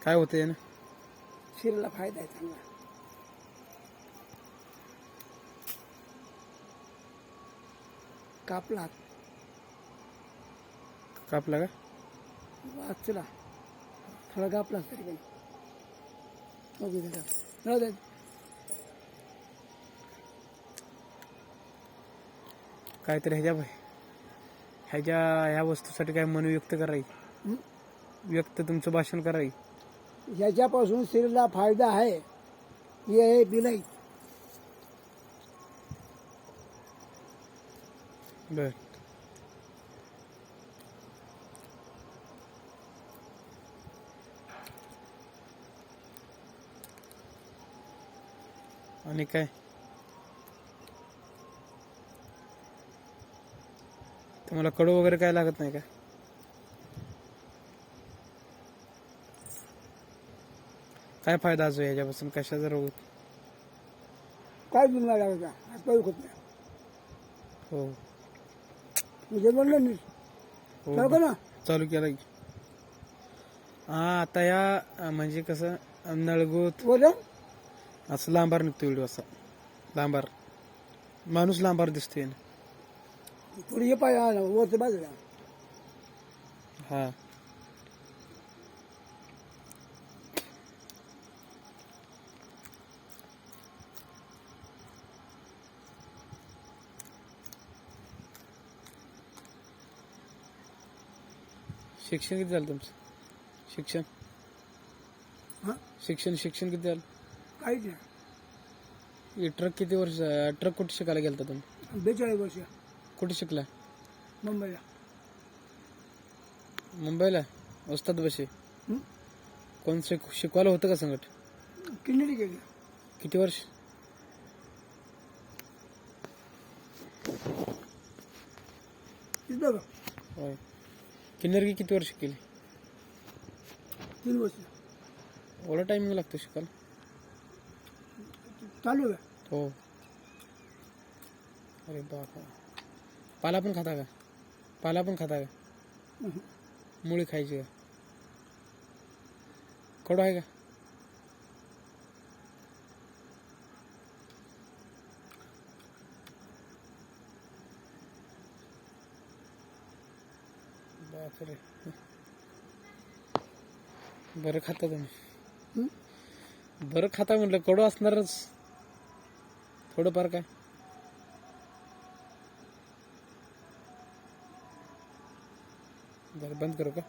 काय होतं यानं? शरीराला फायदा आहे चांगला. कापला हात. कापला का? वाचला थोडा कापला तरी पण ओके दादा राहू दे. काहीतरी ह्या वस्तूसाठी काय मन व्यक्त करायची, हं? व्यक्त तुमचं भाषण करायचं. याच्यापासून शरीराला फायदा आहे. हे आहे बिलाई. बर. आणि काय तुम्हाला कडू वगैरे काय लागत नाही का? काय फायदा असो ह्याच्यापासून? कशाचा रोग? काय जुना लागायचा हातपाय होत नाही. हो म्हणजे म्हणलं नाही हो बरोबर ना. चालू केला की. हा आता या म्हणजे कसं नळगोत बोला असं लांबार निघतो व्हिडिओ, असा लांबार माणूस लांबार दिसतोय ना. थोडी हे पाय वरच्या बाजूला. हा शिक्षण किती झालं तुमचं? शिक्षण हा शिक्षण किती झालं? काहीच नाही. हे ट्रक किती वर्ष, ट्रक कुठे शिकायला गेलता तुम्ही? 42 वर्ष कुठे शिकला? मुंबईला. मुंबईला उस्ताद बशी. हं? कोण शिकवायला होतं का संगट? किन्नरी गेली. किती वर्ष? तिथं बघ होय. किन्नरगी किती वर्ष केली? 3 वर्ष एवढा टायमिंग लागतो शिकायला? चालू आहे. हो. अरे बापा. पाला पण खाता का? पाला पण खाता का? हं. मुळी खायची का? कडू आहे का? बापरे. बरं खाता तुम्ही. हं? बरं खाता म्हटलं, कडू असणारच थोडंफार. काय बरं बंद करू का?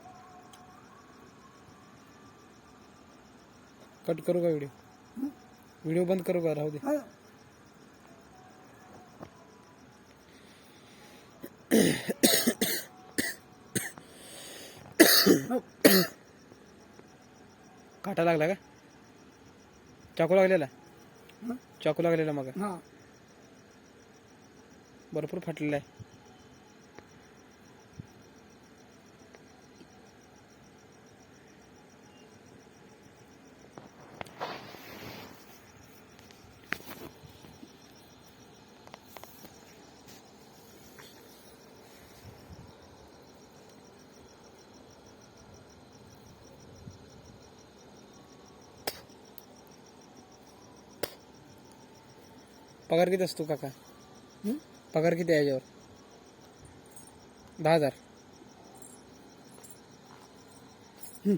कट करू का व्हिडिओ? हं? व्हिडिओ बंद करू का? राहू दे. हा. हो. काटा लागला का? चाकू लागलेला? हं? चाकू लागलेला मग हा भरपूर फाटलेला आहे. पगार किती असतो काका? हं? पगार किती आहे याच्यावर? 10,000. हं.